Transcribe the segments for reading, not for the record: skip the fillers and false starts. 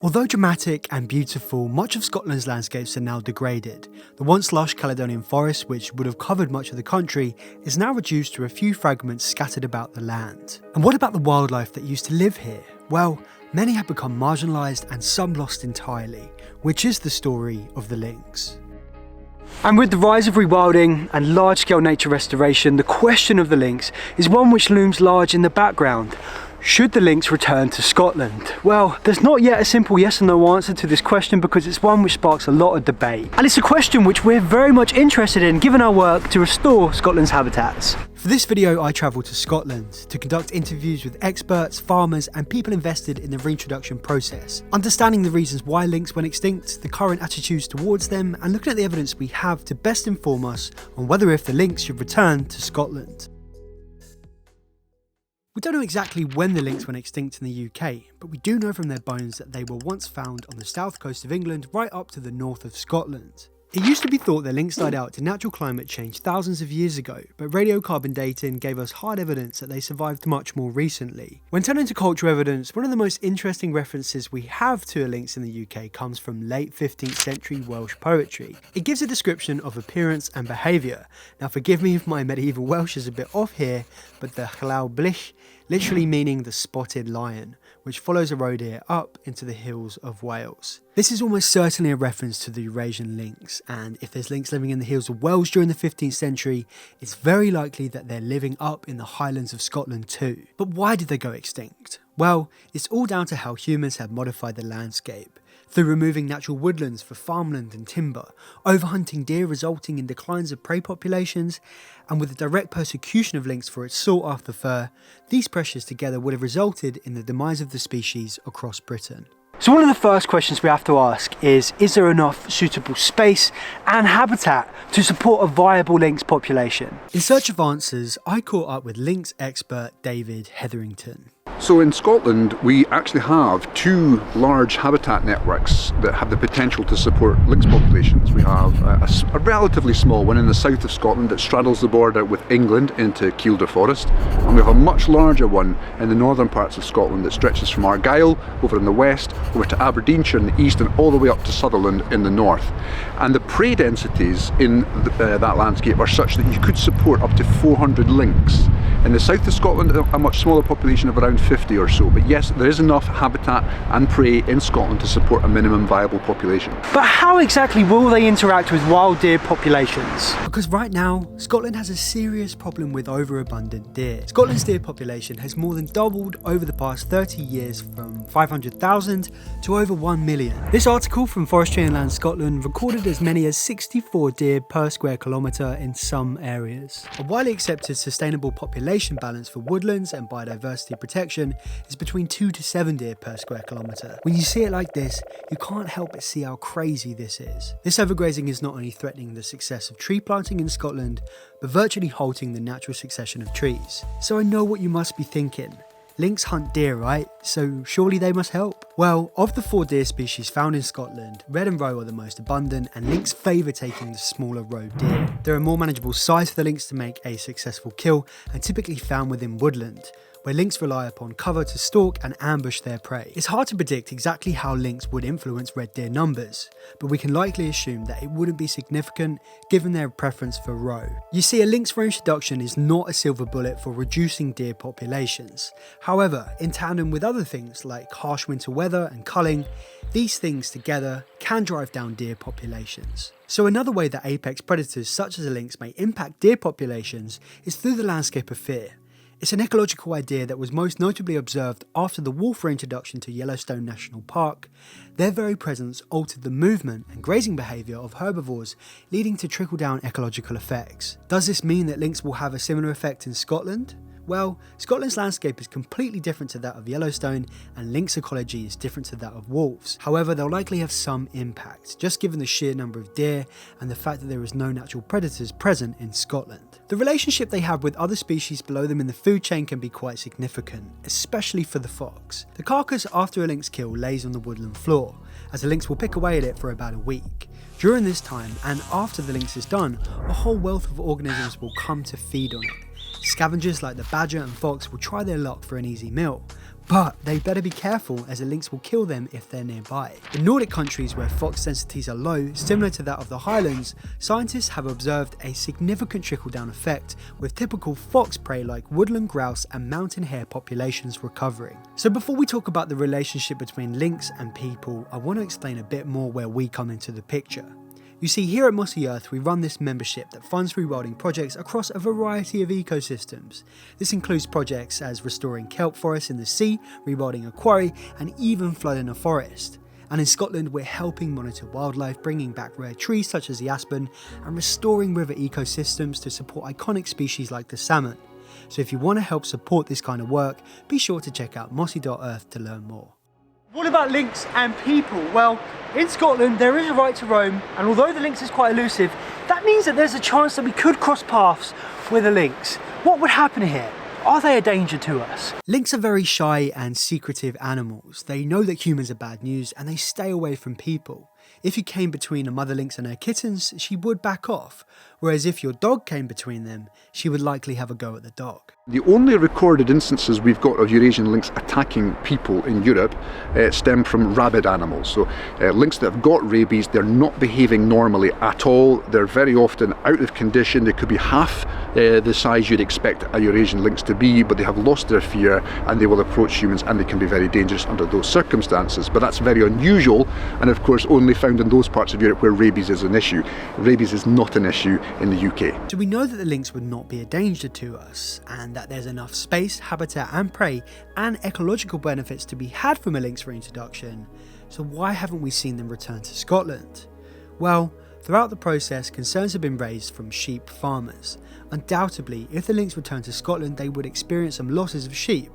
Although dramatic and beautiful, much of Scotland's landscapes are now degraded. The once lush Caledonian forest, which would have covered much of the country, is now reduced to a few fragments scattered about the land. And what about the wildlife that used to live here? Well, many have become marginalised and some lost entirely, which is the story of the lynx. And with the rise of rewilding and large-scale nature restoration, the question of the lynx is one which looms large in the background. Should the lynx return to Scotland? Well, there's not yet a simple yes or no answer to this question because it's one which sparks a lot of debate. And it's a question which we're very much interested in given our work to restore Scotland's habitats. For this video, I travelled to Scotland to conduct interviews with experts, farmers and people invested in the reintroduction process, understanding the reasons why lynx went extinct, the current attitudes towards them, and looking at the evidence we have to best inform us on whether if the lynx should return to Scotland. We don't know exactly when the lynx went extinct in the UK, but we do know from their bones that they were once found on the south coast of England right up to the north of Scotland. It used to be thought that lynx died out to natural climate change thousands of years ago, but radiocarbon dating gave us hard evidence that they survived much more recently. When turning to cultural evidence, one of the most interesting references we have to a lynx in the UK comes from late 15th century Welsh poetry. It gives a description of appearance and behaviour. Now forgive me if my medieval Welsh is a bit off here, but the Llaw Blich literally meaning the spotted lion, which follows a roe deer up into the hills of Wales. This is almost certainly a reference to the Eurasian lynx, and if there's lynx living in the hills of Wales during the 15th century, it's very likely that they're living up in the Highlands of Scotland too. But why did they go extinct? Well, it's all down to how humans have modified the landscape. Through removing natural woodlands for farmland and timber, overhunting deer resulting in declines of prey populations, and with the direct persecution of lynx for its sought after fur, these pressures together would have resulted in the demise of the species across Britain. So one of the first questions we have to ask is there enough suitable space and habitat to support a viable lynx population? In search of answers, I caught up with lynx expert David Hetherington. So in Scotland, we actually have two large habitat networks that have the potential to support lynx populations. We have a relatively small one in the south of Scotland that straddles the border with England into Kielder Forest, and we have a much larger one in the northern parts of Scotland that stretches from Argyll over in the west, over to Aberdeenshire in the east, and all the way up to Sutherland in the north. And the prey densities in that landscape are such that you could support up to 400 lynx. In the south of Scotland, a much smaller population of around 50 or so, but yes, there is enough habitat and prey in Scotland to support a minimum viable population. But how exactly will they interact with wild deer populations? Because right now, Scotland has a serious problem with overabundant deer. Scotland's deer population has more than doubled over the past 30 years from 500,000 to over 1 million. This article from Forestry and Land Scotland recorded as many as 64 deer per square kilometre in some areas. A widely accepted sustainable population balance for woodlands and biodiversity protection is between 2 to 7 deer per square kilometre. When you see it like this, you can't help but see how crazy this is. This overgrazing is not only threatening the success of tree planting in Scotland, but virtually halting the natural succession of trees. So I know what you must be thinking. Lynx hunt deer, right? So surely they must help? Well, of the 4 deer species found in Scotland, red and roe are the most abundant, and lynx favour taking the smaller roe deer. They're a more manageable size for the lynx to make a successful kill, and typically found within woodland, where lynx rely upon cover to stalk and ambush their prey. It's hard to predict exactly how lynx would influence red deer numbers, but we can likely assume that it wouldn't be significant given their preference for roe. You see, a lynx reintroduction is not a silver bullet for reducing deer populations. However, in tandem with other things like harsh winter weather and culling, these things together can drive down deer populations. So another way that apex predators such as a lynx may impact deer populations is through the landscape of fear. It's an ecological idea that was most notably observed after the wolf reintroduction to Yellowstone National Park. Their very presence altered the movement and grazing behaviour of herbivores, leading to trickle-down ecological effects. Does this mean that lynx will have a similar effect in Scotland? Well, Scotland's landscape is completely different to that of Yellowstone, and lynx ecology is different to that of wolves. However, they'll likely have some impact, just given the sheer number of deer and the fact that there is no natural predators present in Scotland. The relationship they have with other species below them in the food chain can be quite significant, especially for the fox. The carcass after a lynx kill lays on the woodland floor, as the lynx will pick away at it for about a week. During this time, and after the lynx is done, a whole wealth of organisms will come to feed on it. Scavengers like the badger and fox will try their luck for an easy meal, But they better be careful, as the lynx will kill them if they're nearby. In Nordic countries where fox densities are low, similar to that of the Highlands, scientists have observed a significant trickle-down effect, with typical fox prey like woodland grouse and mountain hare populations recovering. So before we talk about the relationship between lynx and people, I want to explain a bit more where we come into the picture. You see, here at Mossy Earth, we run this membership that funds rewilding projects across a variety of ecosystems. This includes projects as restoring kelp forests in the sea, rewilding a quarry, and even flooding a forest. And in Scotland, we're helping monitor wildlife, bringing back rare trees such as the aspen, and restoring river ecosystems to support iconic species like the salmon. So if you want to help support this kind of work, be sure to check out mossy.earth to learn more. What about lynx and people? Well, in Scotland there is a right to roam, and although the lynx is quite elusive, that means that there's a chance that we could cross paths with a lynx. What would happen here? Are they a danger to us? Lynx are very shy and secretive animals. They know that humans are bad news and they stay away from people. If you came between a mother lynx and her kittens, she would back off, whereas if your dog came between them, she would likely have a go at the dog. The only recorded instances we've got of Eurasian lynx attacking people in Europe stem from rabid animals. So lynx that have got rabies, they're not behaving normally at all. They're very often out of condition. They could be half the size you'd expect a Eurasian lynx to be, but they have lost their fear and they will approach humans, and they can be very dangerous under those circumstances. But that's very unusual, and of course only found in those parts of Europe where rabies is an issue. Rabies is not an issue in the UK. So we know that the lynx would not be a danger to us, and that there's enough space, habitat and prey and ecological benefits to be had from a lynx reintroduction. So why haven't we seen them return to Scotland? Well, throughout the process, concerns have been raised from sheep farmers. Undoubtedly, if the lynx returned to Scotland, they would experience some losses of sheep.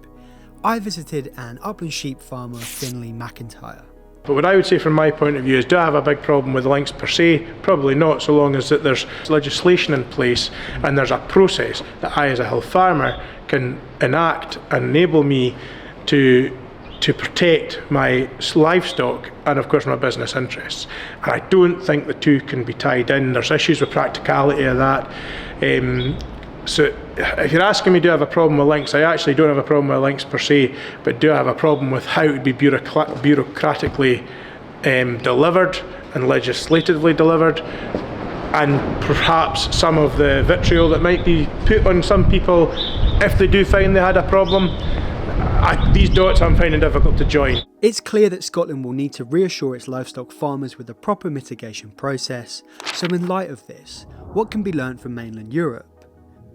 I visited an upland sheep farmer, Finlay McIntyre. But what I would say from my point of view is, do I have a big problem with lynx per se? Probably not, so long as that there's legislation in place and there's a process that I as a hill farmer can enact and enable me to protect my livestock and of course my business interests. And I don't think the two can be tied in. There's issues with practicality of that. So if you're asking me do I have a problem with lynx, I actually don't have a problem with lynx per se, but do I have a problem with how it would be bureaucratically delivered and legislatively delivered, and perhaps some of the vitriol that might be put on some people if they do find they had a problem. These dots I'm finding difficult to join. It's clear that Scotland will need to reassure its livestock farmers with a proper mitigation process. So in light of this, what can be learnt from mainland Europe?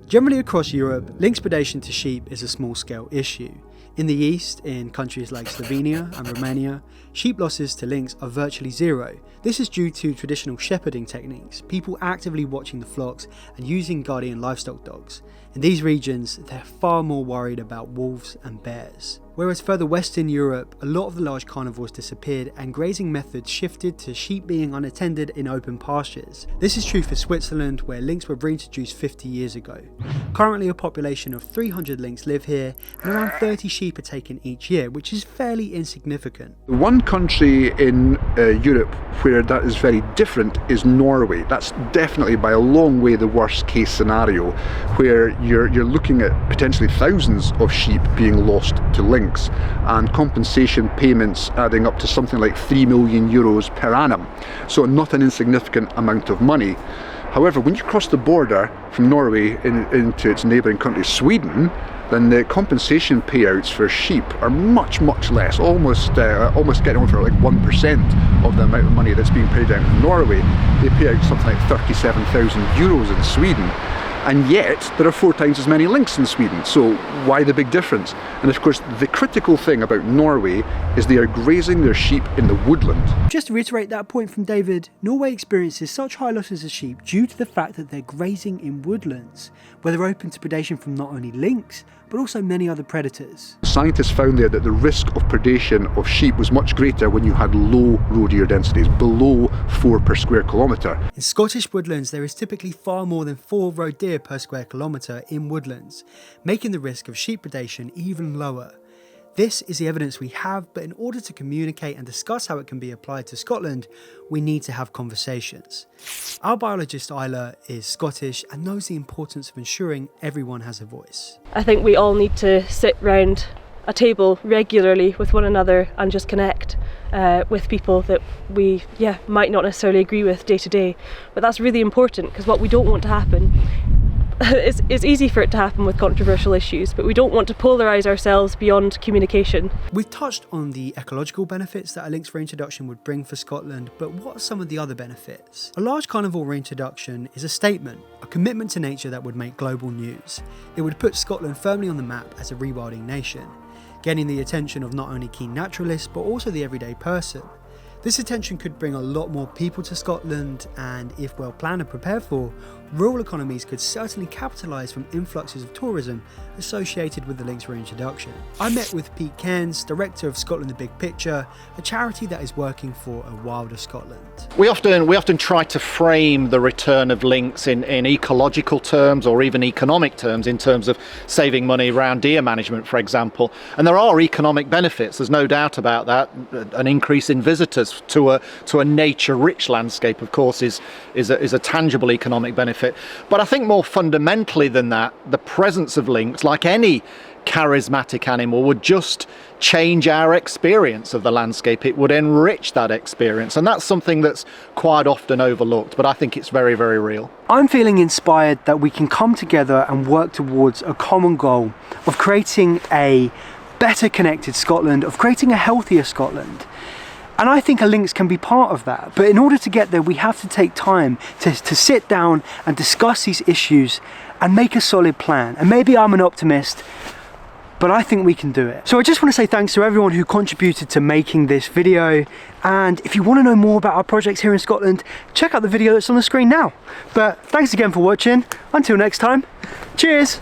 Generally across Europe, lynx predation to sheep is a small-scale issue. In the east, in countries like Slovenia and Romania, sheep losses to lynx are virtually zero. This is due to traditional shepherding techniques, people actively watching the flocks and using guardian livestock dogs. In these regions, they're far more worried about wolves and bears. Whereas further west in Europe, a lot of the large carnivores disappeared and grazing methods shifted to sheep being unattended in open pastures. This is true for Switzerland, where lynx were reintroduced 50 years ago. Currently a population of 300 lynx live here, and around 30 sheep are taken each year, which is fairly insignificant. One country in Europe where that is very different is Norway. That's definitely by a long way the worst case scenario, where you're looking at potentially thousands of sheep being lost to lynx, and compensation payments adding up to something like €3 million per annum. So not an insignificant amount of money. However, when you cross the border from Norway into its neighbouring country Sweden, then the compensation payouts for sheep are much less, almost getting on for like 1% of the amount of money that's being paid out in Norway. They pay out something like €37,000 in Sweden. And yet there are 4 times as many lynx in Sweden, so why the big difference? And of course the critical thing about Norway is they are grazing their sheep in the woodland. Just to reiterate that point from David, Norway experiences such high losses of sheep due to the fact that they're grazing in woodlands, where they're open to predation from not only lynx, but also many other predators. Scientists found there that the risk of predation of sheep was much greater when you had low roe deer densities, below 4 per square kilometre. In Scottish woodlands, there is typically far more than 4 roe deer per square kilometre in woodlands, making the risk of sheep predation even lower. This is the evidence we have, but in order to communicate and discuss how it can be applied to Scotland, we need to have conversations. Our biologist Isla is Scottish and knows the importance of ensuring everyone has a voice. I think we all need to sit round a table regularly with one another and just connect with people that we might not necessarily agree with day to day. But that's really important, because what we don't want to happen it's easy for it to happen with controversial issues, but we don't want to polarise ourselves beyond communication. We've touched on the ecological benefits that a lynx reintroduction would bring for Scotland, but what are some of the other benefits? A large carnivore reintroduction is a statement, a commitment to nature that would make global news. It would put Scotland firmly on the map as a rewilding nation, gaining the attention of not only keen naturalists but also the everyday person. This attention could bring a lot more people to Scotland, and if well planned and prepared for, rural economies could certainly capitalise from influxes of tourism associated with the lynx reintroduction. I met with Pete Cairns, director of Scotland the Big Picture, a charity that is working for a wilder Scotland. We often try to frame the return of lynx in ecological terms or even economic terms, in terms of saving money around deer management, for example. And there are economic benefits, there's no doubt about that. An increase in visitors to a nature-rich landscape, of course, is a tangible economic benefit. But I think more fundamentally than that, the presence of lynx, like any charismatic animal, would just change our experience of the landscape. It would enrich that experience, and that's something that's quite often overlooked, but I think it's very, very real. I'm feeling inspired that we can come together and work towards a common goal of creating a better connected Scotland, of creating a healthier Scotland. And I think a lynx can be part of that. But in order to get there, we have to take time to sit down and discuss these issues and make a solid plan. And maybe I'm an optimist, but I think we can do it. So I just want to say thanks to everyone who contributed to making this video. And if you want to know more about our projects here in Scotland, check out the video that's on the screen now. But thanks again for watching. Until next time, cheers.